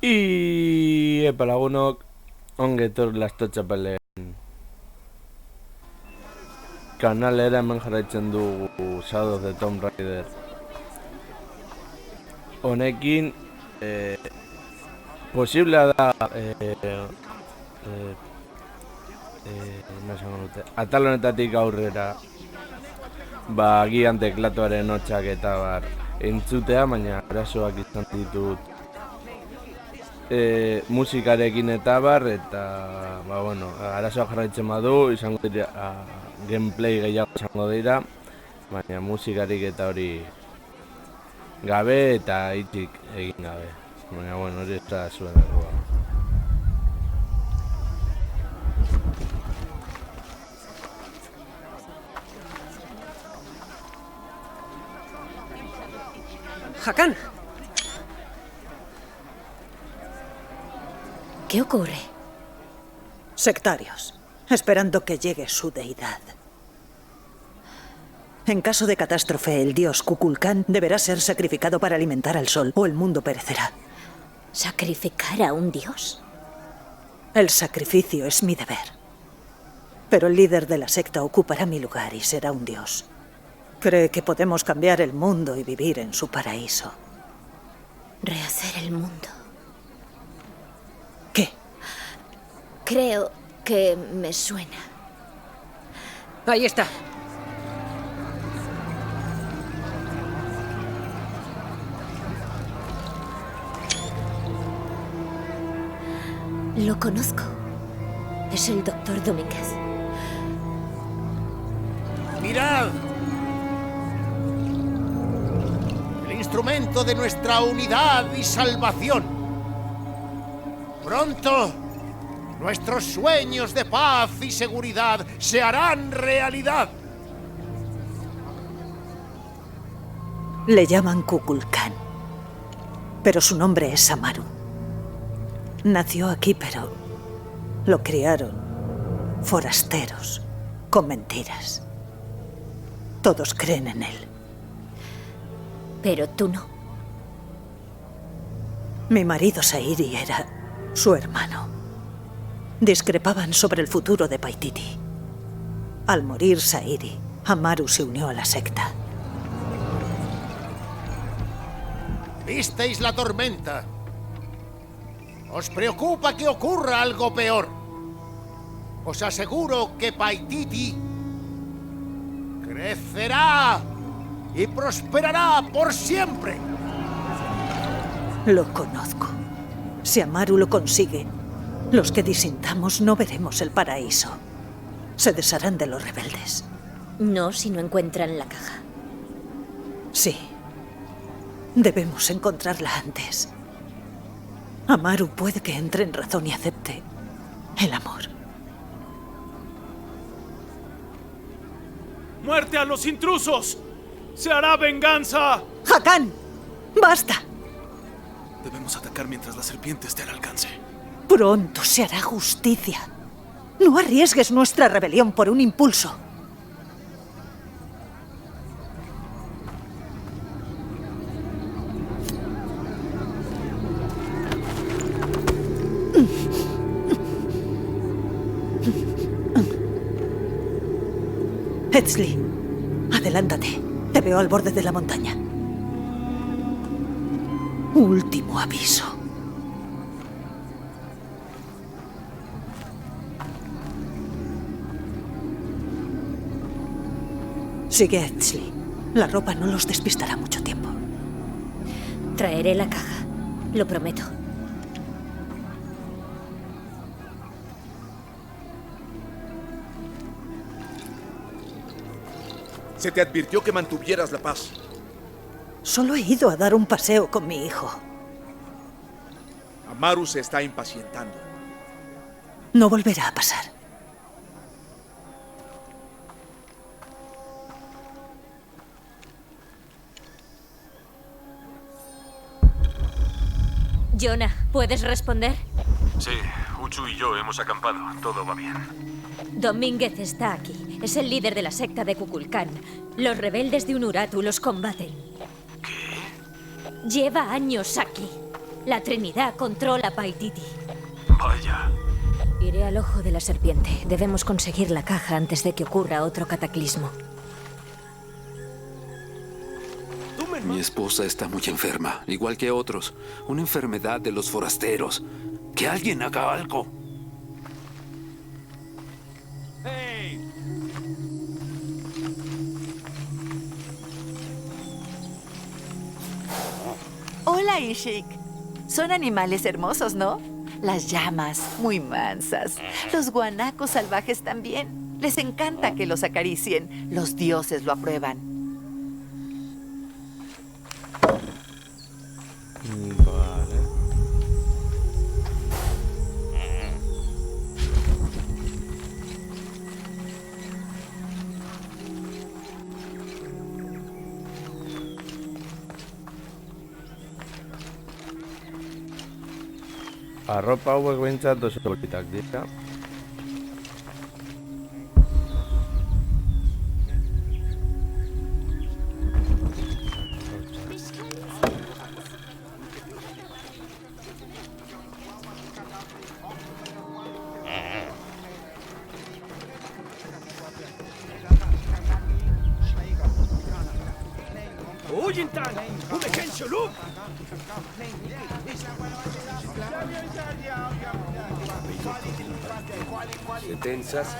Epa lagunok, onge etor lastotxapelen kanalera hemen jarraitzen dugu Shadow of the Tomb Raider. Honekin, posiblea da, no esango dute, atal honetatik aurrera, agian teklatuaren hotxak eta bar entzutea, baina arazoak izan ditut musikarekin eta bar, eta arazoak jarraitzen badu, izango dira, gameplay gehiago izango dira, baina musikarik eta hori gabe eta hitzik egin gabe. Baina, hori ez da zuen errua. Hakan. ¿Qué ocurre? Sectarios, esperando que llegue su deidad. En caso de catástrofe, el dios Kukulkan deberá ser sacrificado para alimentar al sol, o el mundo perecerá. ¿Sacrificar a un dios? El sacrificio es mi deber. Pero el líder de la secta ocupará mi lugar y será un dios. Cree que podemos cambiar el mundo y vivir en su paraíso. Rehacer el mundo. ¿Qué? Creo que me suena. Ahí está. Lo conozco. Es el doctor Domínguez. ¡Mirad! El instrumento de nuestra unidad y salvación. Pronto, nuestros sueños de paz y seguridad se harán realidad. Le llaman Kukulkan, pero su nombre es Amaru. Nació aquí, pero lo criaron forasteros, con mentiras. Todos creen en él. Pero tú no. Mi marido Sairi era su hermano. Discrepaban sobre el futuro de Paititi. Al morir Sairi, Amaru se unió a la secta. ¿Visteis la tormenta? ¿Os preocupa que ocurra algo peor? Os aseguro que Paititi crecerá y prosperará por siempre. Lo conozco. Si Amaru lo consigue, los que disintamos no veremos el paraíso. Se desharán de los rebeldes. No si no encuentran la caja. Sí. Debemos encontrarla antes. Amaru puede que entre en razón y acepte el amor. ¡Muerte a los intrusos! ¡Se hará venganza! ¡Hakan! ¡Basta! Debemos atacar mientras la serpiente esté al alcance. Pronto se hará justicia. No arriesgues nuestra rebelión por un impulso. Etzli, adelántate. Te veo al borde de la montaña. Último aviso. Sigue a Etzli. La ropa no los despistará mucho tiempo. Traeré la caja. Lo prometo. Se te advirtió que mantuvieras la paz. Solo he ido a dar un paseo con mi hijo. Amaru se está impacientando. No volverá a pasar. Jonah, ¿puedes responder? Sí, Uchu y yo hemos acampado. Todo va bien. Domínguez está aquí. Es el líder de la secta de Kukulkan. Los rebeldes de Unuratu los combaten. ¿Qué? Lleva años aquí. La Trinidad controla Paititi. Vaya. Iré al ojo de la serpiente. Debemos conseguir la caja antes de que ocurra otro cataclismo. Mi esposa está muy enferma, igual que otros. Una enfermedad de los forasteros. Que alguien haga algo. Hola, Ishik. Son animales hermosos, ¿no? Las llamas, muy mansas. Los guanacos salvajes también. Les encanta que los acaricien. Los dioses lo aprueban. Vale. Arropa hauek behintzat oso politak dira.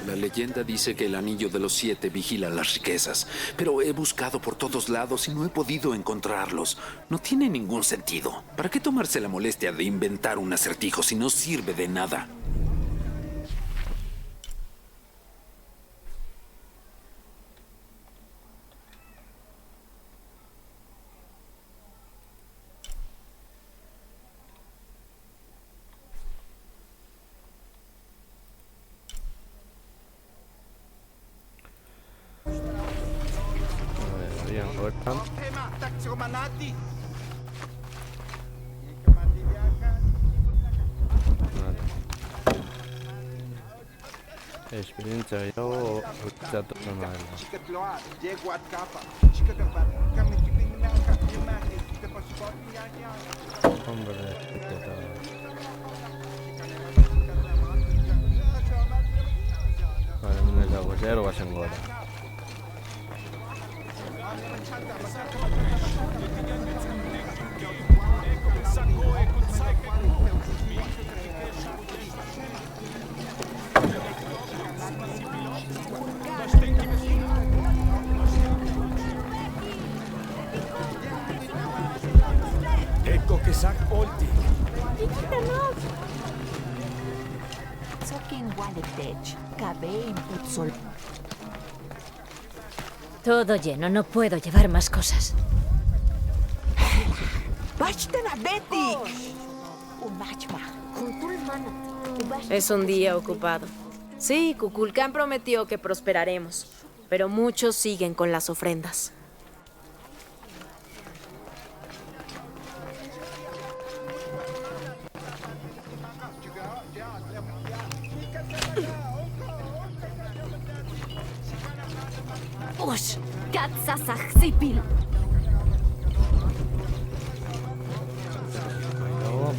La leyenda dice que el Anillo de los Siete vigila las riquezas, pero he buscado por todos lados y no he podido encontrarlos. No tiene ningún sentido. ¿Para qué tomarse la molestia de inventar un acertijo si no sirve de nada? Bien, ahora. Esperienza gehiago guretzat oso ona dela. Hombre, eta... Vale, hemen ez dago ezer, guazen gora. Ecco che sa olti. Todo lleno, no puedo llevar más cosas. Es un día ocupado. Sí, Kukulcán prometió que prosperaremos, pero muchos siguen con las ofrendas. ¡Ush! ¡Katsasajsipil! Luego...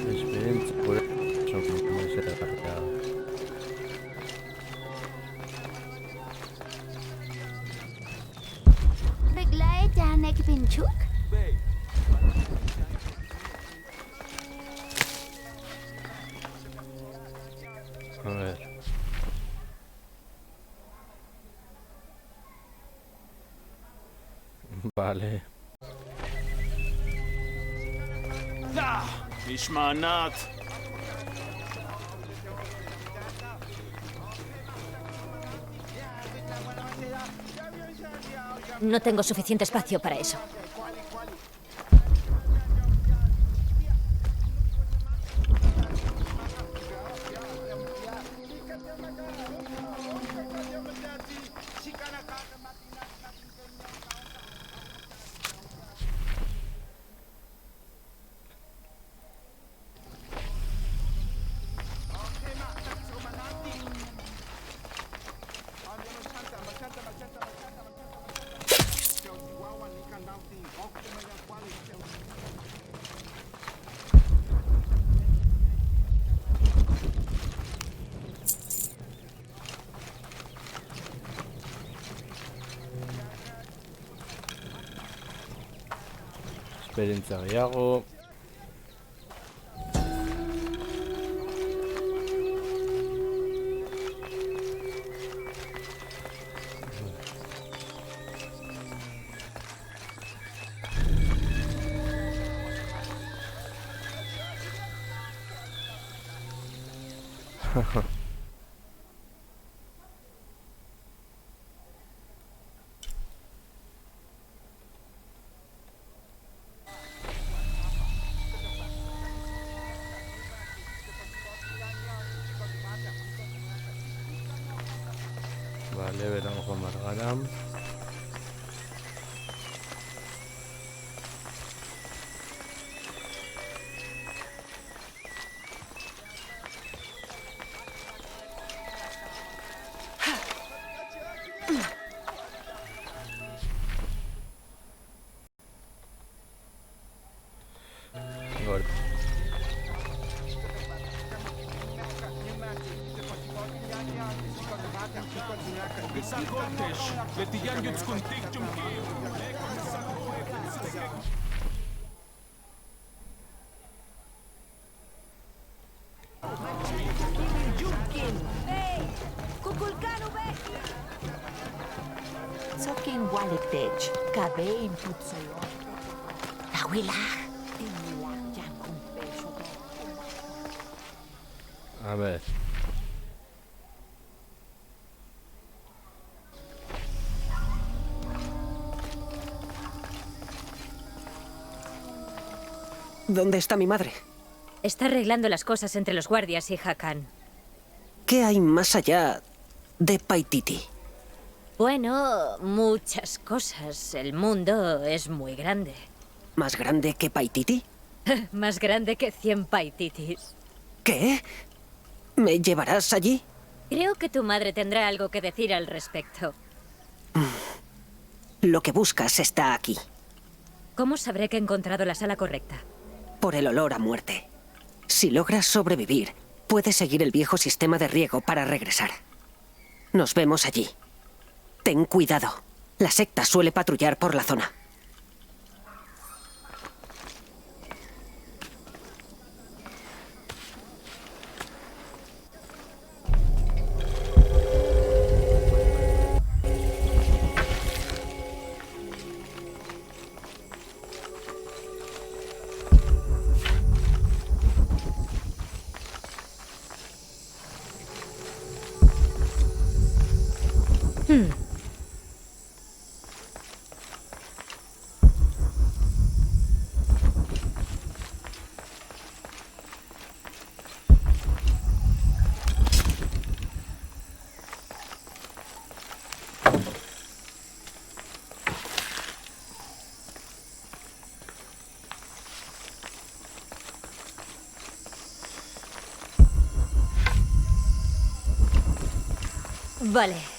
Experiencia por eso como ser atacado. A ver. Vale. Ishmanat. No tengo suficiente espacio para eso. esperientzia gehiago. Vale, veramos con Margaram. Gol. Sokin Waletech, Kabe Imputso. Tawila. A ver. ¿Dónde está mi madre? Está arreglando las cosas entre los guardias y Hakan. ¿Qué hay más allá de Paititi? Bueno, muchas cosas. El mundo es muy grande. ¿Más grande que Paititi? Más grande que 100 Paititis. ¿Qué? ¿Me llevarás allí? Creo que tu madre tendrá algo que decir al respecto. Lo que buscas está aquí. ¿Cómo sabré que he encontrado la sala correcta? Por el olor a muerte. Si logras sobrevivir, puedes seguir el viejo sistema de riego para regresar. Nos vemos allí. Ten cuidado. La secta suele patrullar por la zona. Vale.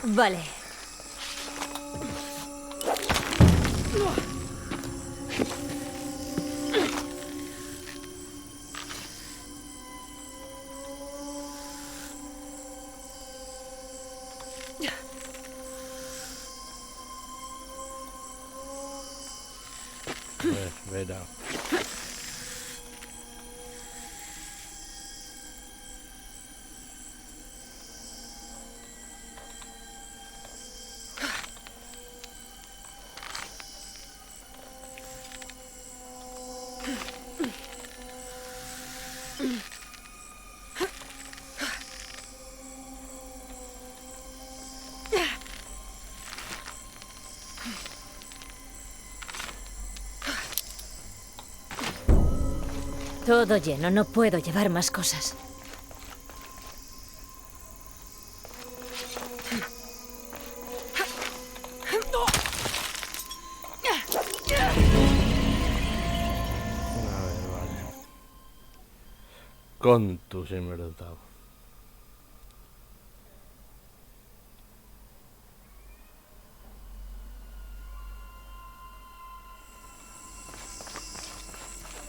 Vale. Verá. Todo lleno, no puedo llevar más cosas. A ver, vale. Con tu inverdotado.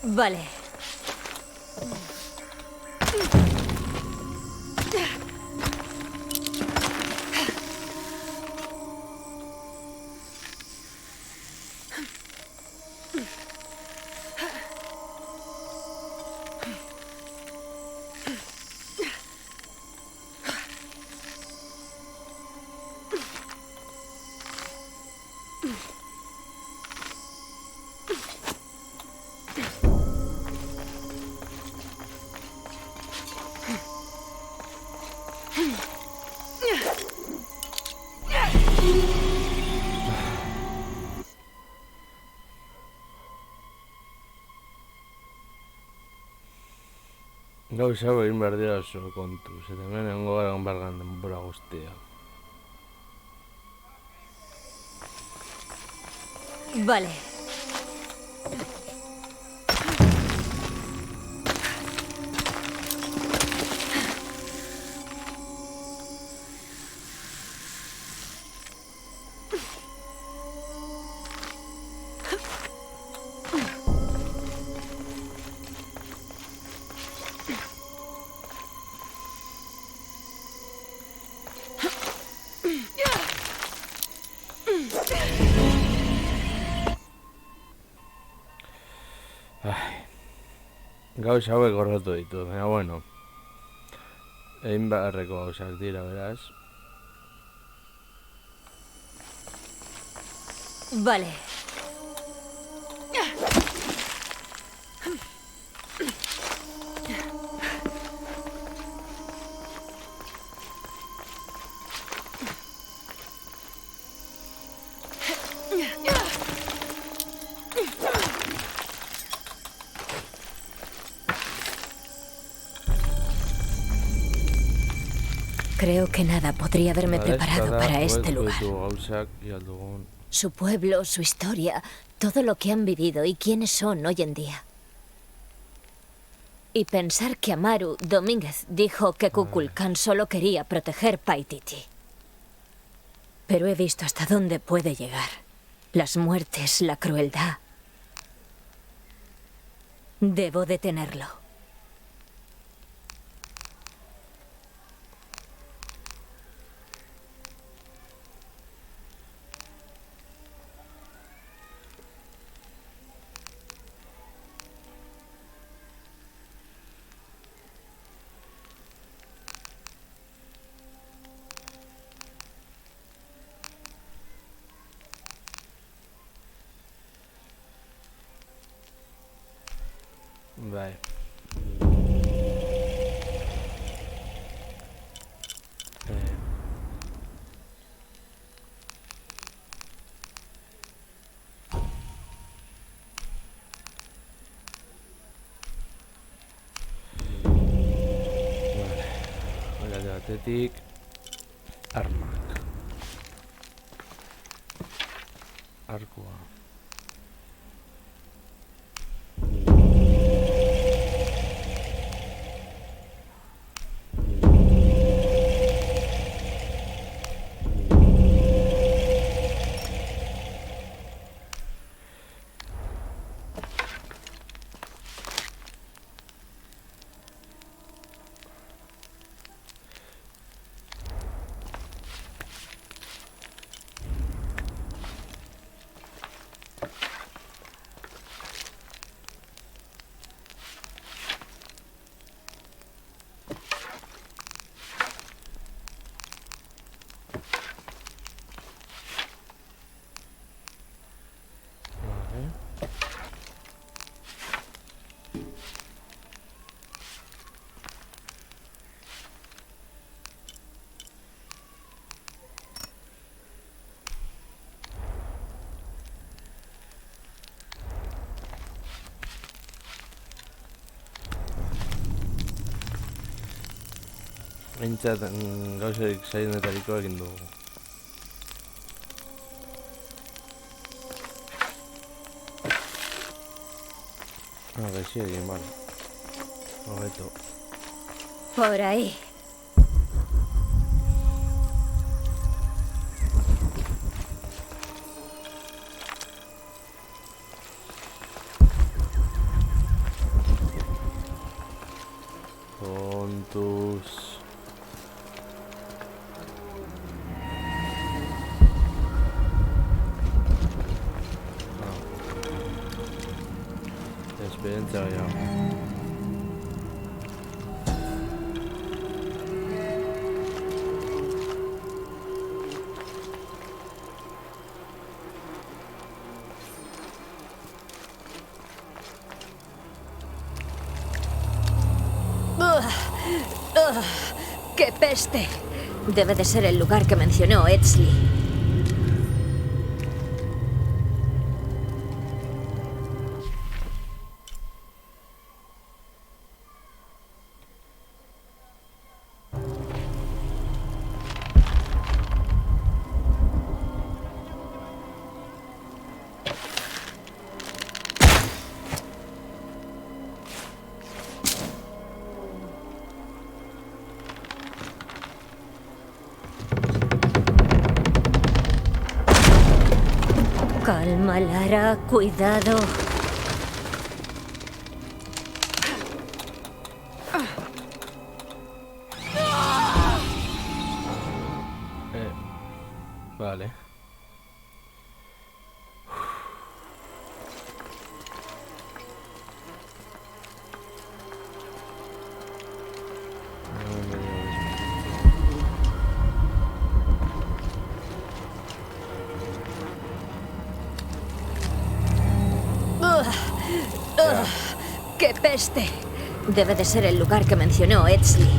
Vale. Gauza hau egin behar dira oso kontuz, eta hemen egongo gara ganbargan denbora guztia. Vale. Gauza hauek gorrotu ditu, baina bueno. Egin beharreko gauzak dira, beraz. Vale. Creo que nada podría haberme preparado para este lugar. Su pueblo, su historia, todo lo que han vivido y quiénes son hoy en día. Y pensar que Amaru Domínguez dijo que Kukulkan solo quería proteger Paititi. Pero he visto hasta dónde puede llegar. Las muertes, la crueldad. Debo detenerlo. Vale. Vale, batetik armak. Arkua. Aintzat gauzarik zainetariko egin dugu. Gaizki egin, vale. Hobeto. Por ahí. Tontos. Esperienza ya. ¡Qué peste! Debe de ser el lugar que mencionó Edsley. Calma, Lara, cuidado. Vale. ¡Qué peste! Debe de ser el lugar que mencionó Edsley.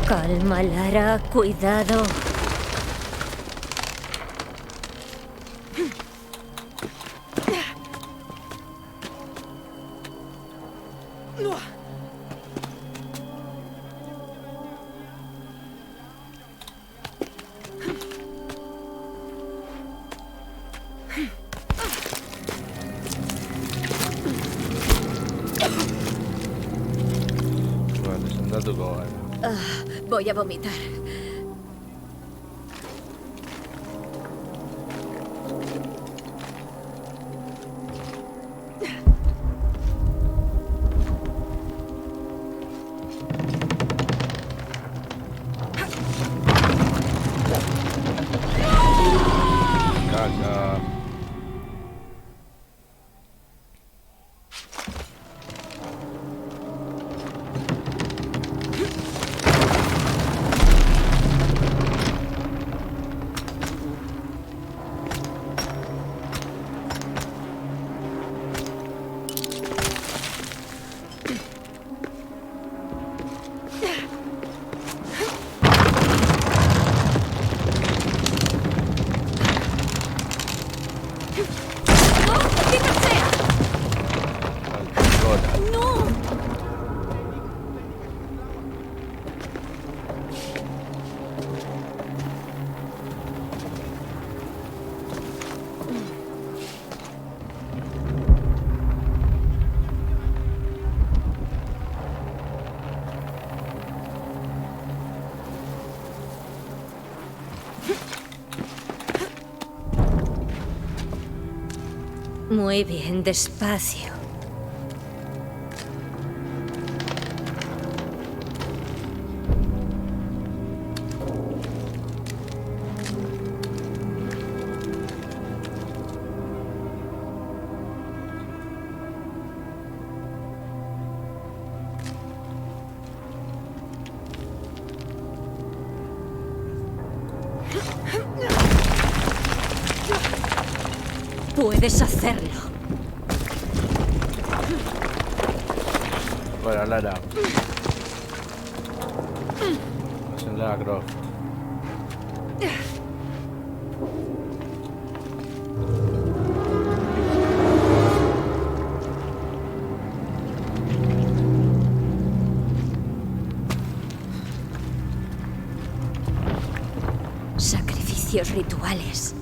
Calma, Lara, cuidado. Vale, sentatuko gara. Voy a vomitar. Caca. Muy bien, despacio. Puedes hacerlo. Bueno, Lara. Es en Lara Croft. Sacrificios rituales.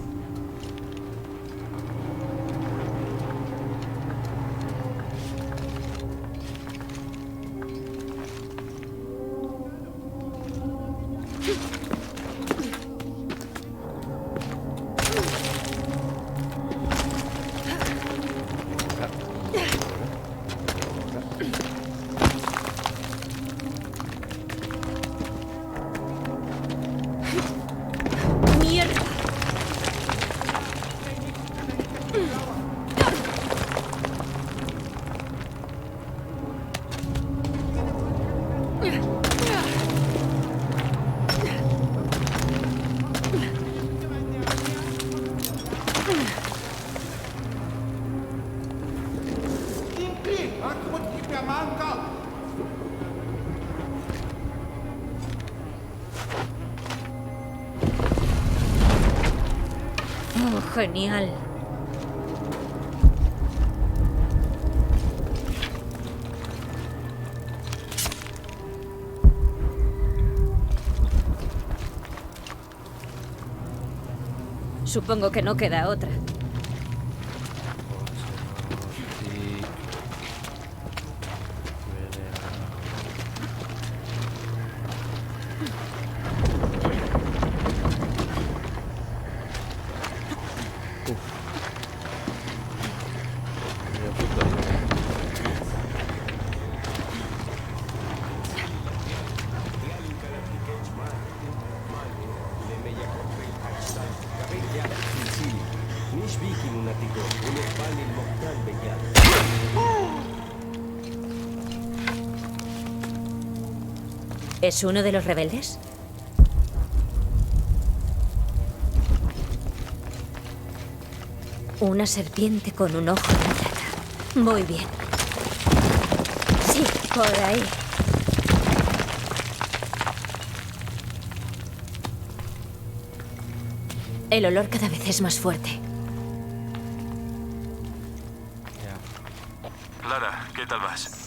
Oh, genial. Supongo que no queda otra. ¿Es uno de los rebeldes? Una serpiente con un ojo de plata. Muy bien. Sí, por ahí. El olor cada vez es más fuerte. Lara, ¿qué tal vas?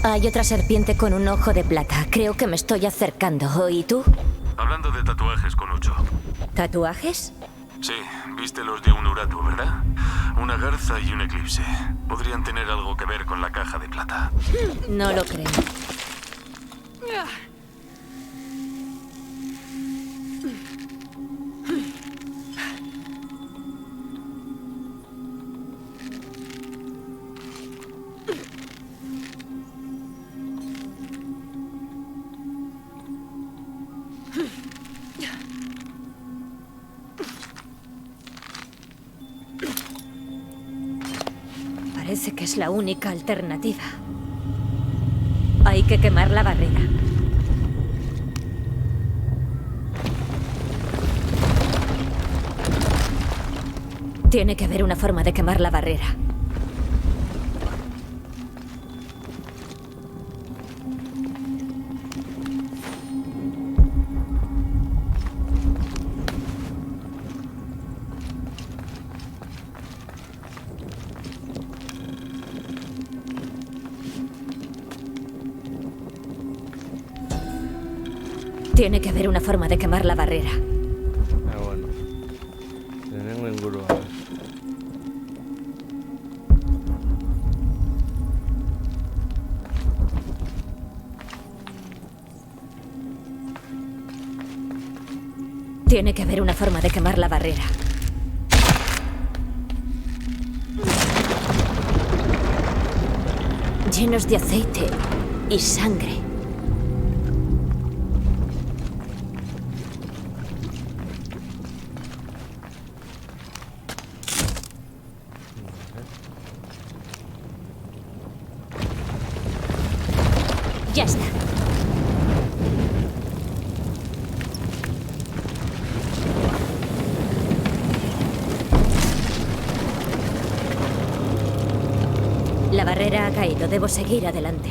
Hay otra serpiente con un ojo de plata. Creo que me estoy acercando. ¿Y tú? Hablando de tatuajes con Ucho. ¿Tatuajes? Sí, viste los de un Uratu, ¿verdad? Una garza y un eclipse. Podrían tener algo que ver con la caja de plata. No lo creo. Parece que es la única alternativa. Hay que quemar la barrera. Tiene que haber una forma de quemar la barrera. Tiene que haber una forma de quemar la barrera. Ah, bueno. Tenemos en curva. Tiene que haber una forma de quemar la barrera. Llenos de aceite y sangre. Ya está. La barrera ha caído. Debo seguir adelante.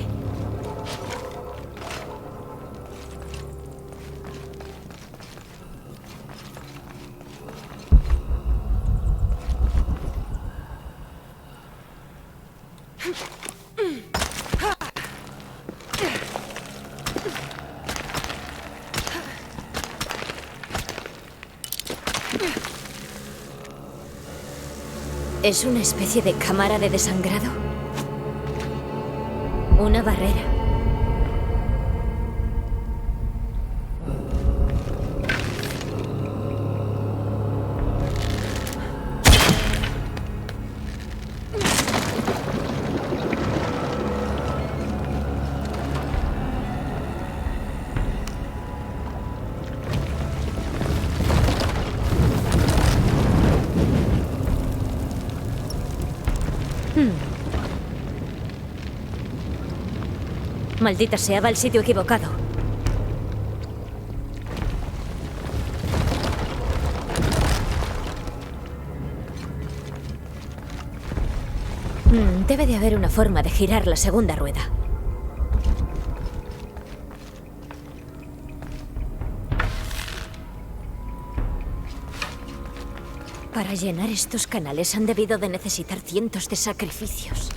¿Es una especie de cámara de desangrado? Una barrera. Maldita sea, va al sitio equivocado. Debe de haber una forma de girar la segunda rueda. Para llenar estos canales han debido de necesitar cientos de sacrificios.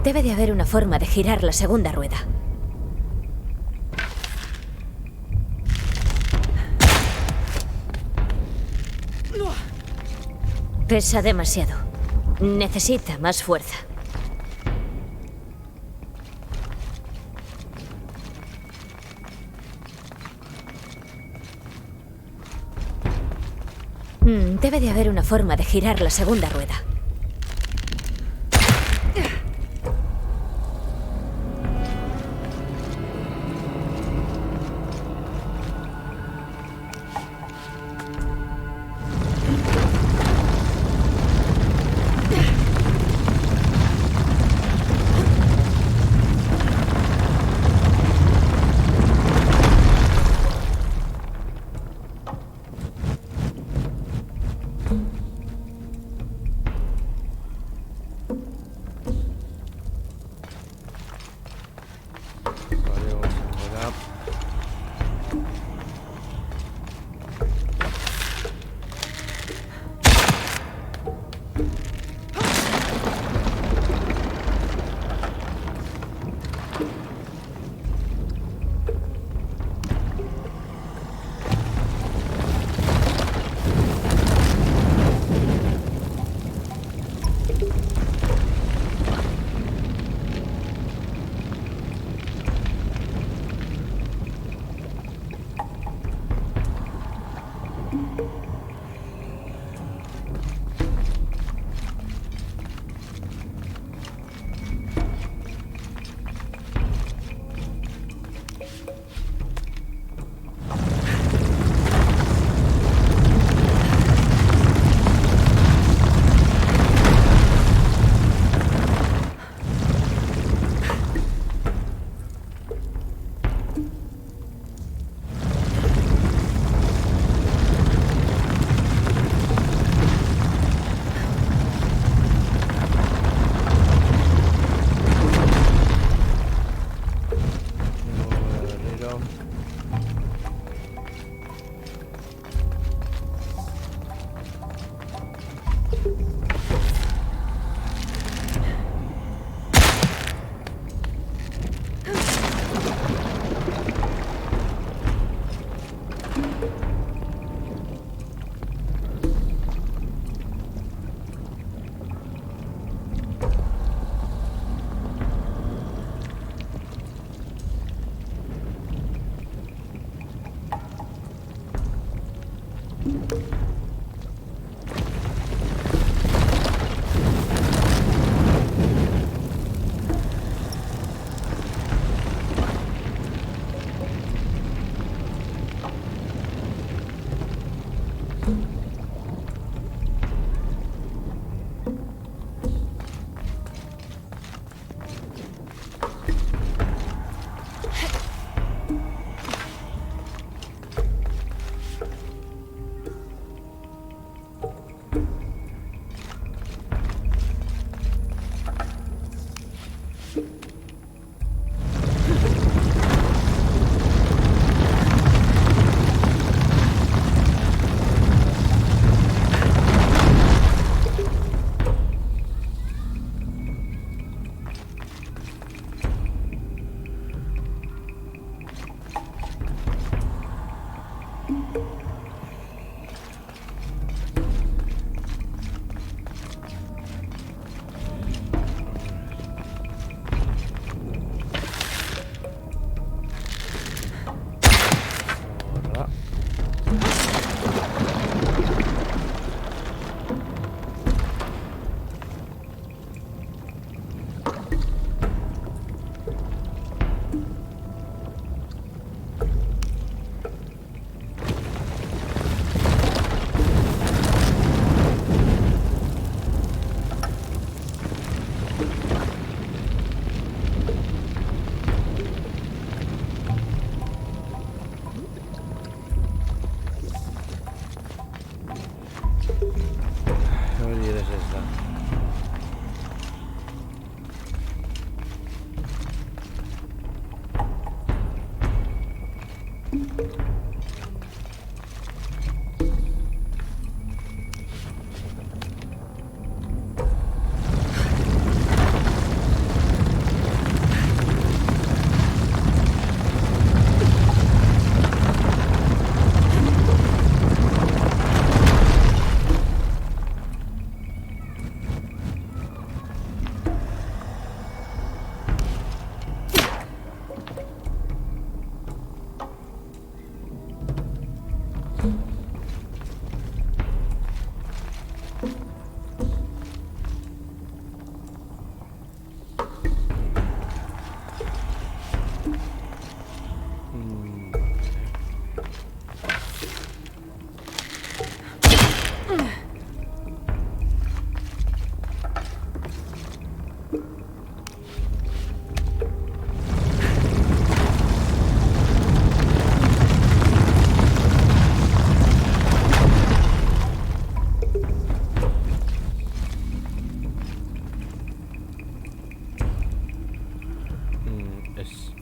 Debe de haber una forma de girar la segunda rueda. Pesa demasiado. Necesita más fuerza. Debe de haber una forma de girar la segunda rueda. Ez.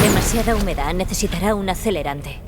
Demasiada humedad, necesitará un acelerante.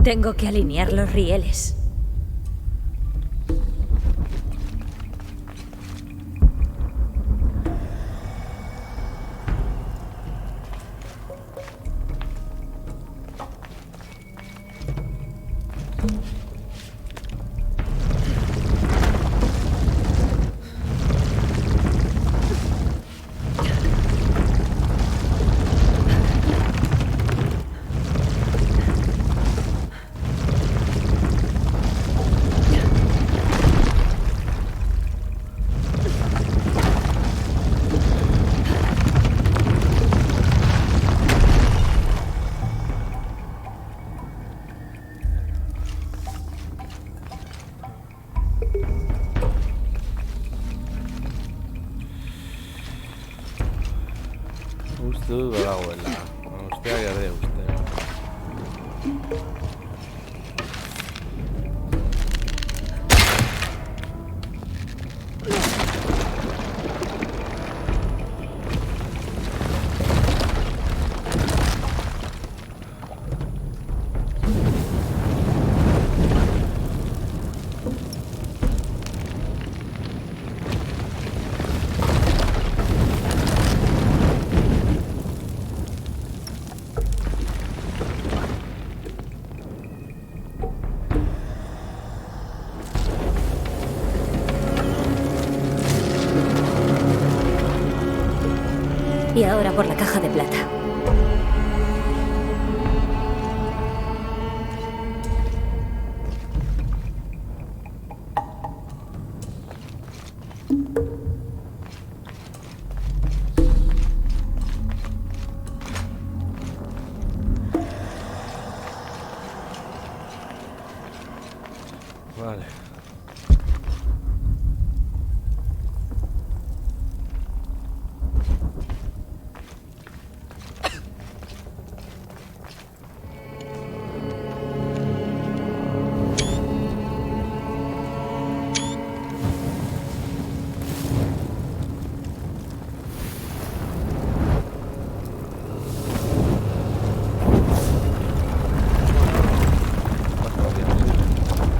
Tengo que alinear los rieles. Uste dut badagoela. Usteak erde uste. Y ahora por la caja de plata. Vale.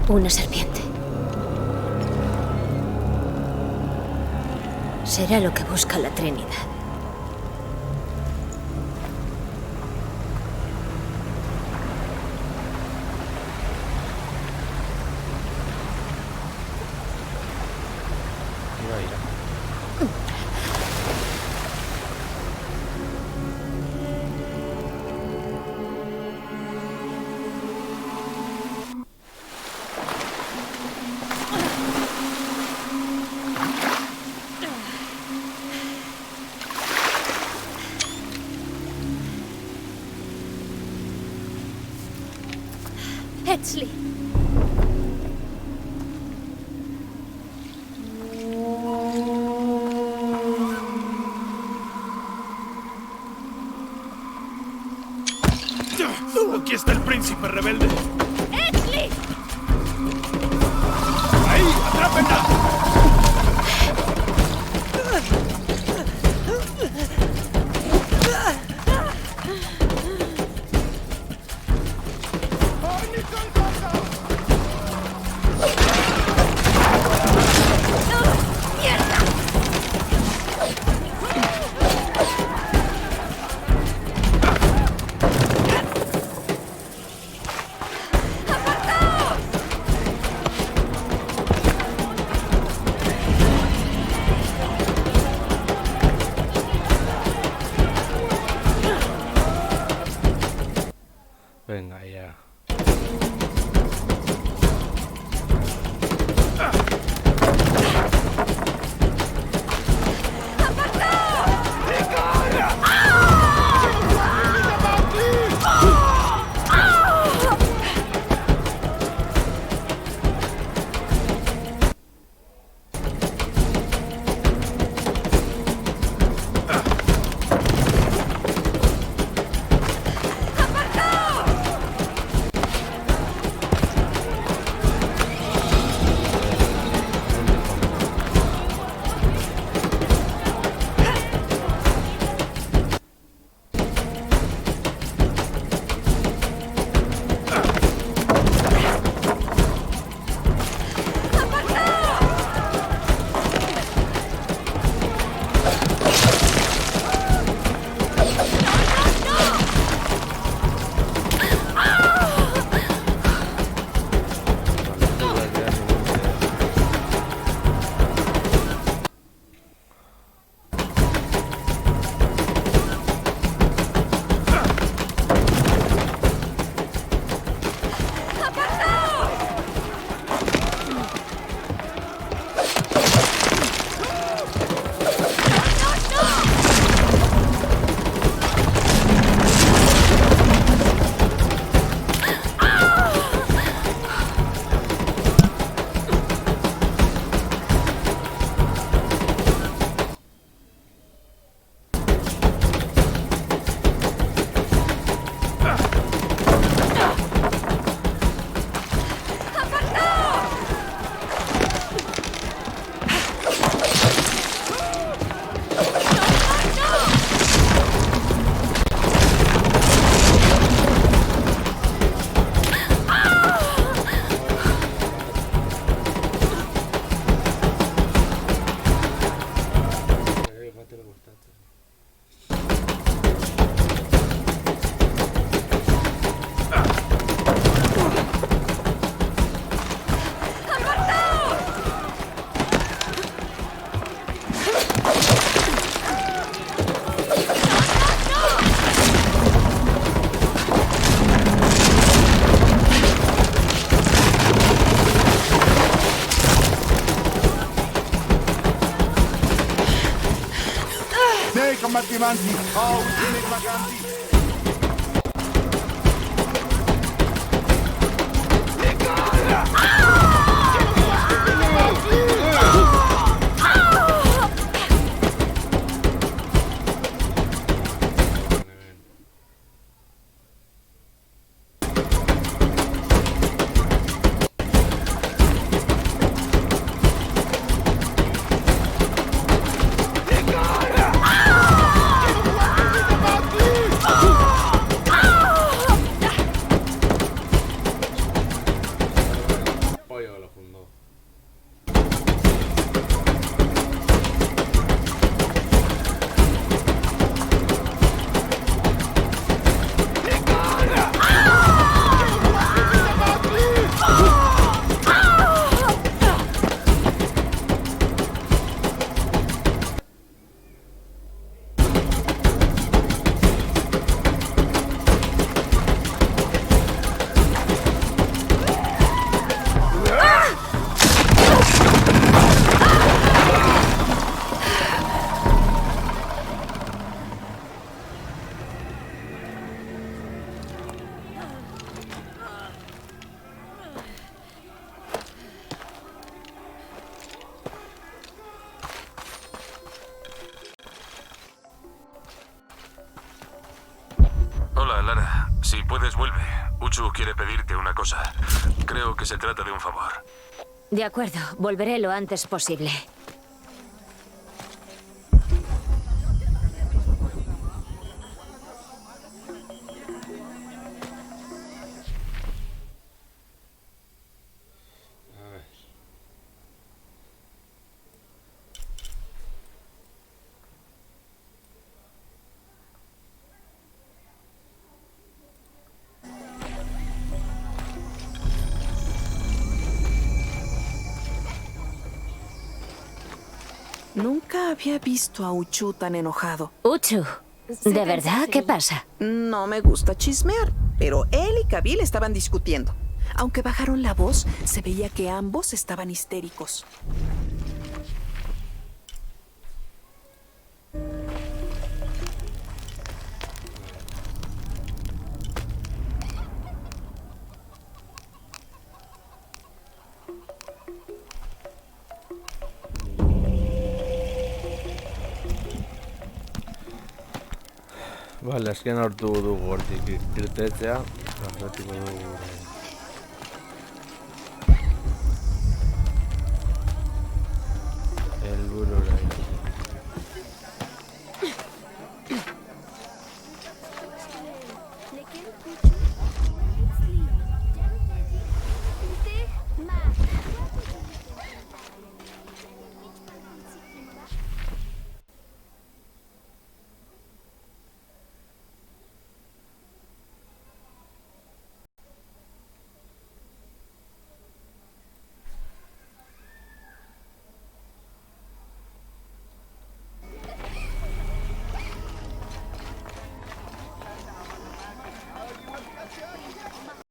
Una serpiente. Será lo que busca la Trinidad. Edsley. Aquí está el príncipe rebelde. ¡Edsley! ¡Ahí! ¡Atrápenla! Venga, ya. combattimanti. Oh, vieni vaganti. les vuelve, Uchu quiere pedirte una cosa. Creo que se trata de un favor. De acuerdo, volveré lo antes posible. Nunca había visto a Uchu tan enojado. Uchu, ¿de verdad? ¿Qué pasa? No me gusta chismear, pero él y Kabil estaban discutiendo. Aunque bajaron la voz, se veía que ambos estaban histéricos. Vale, azken hartu dugu hortik irtetzea. Hartuko dugu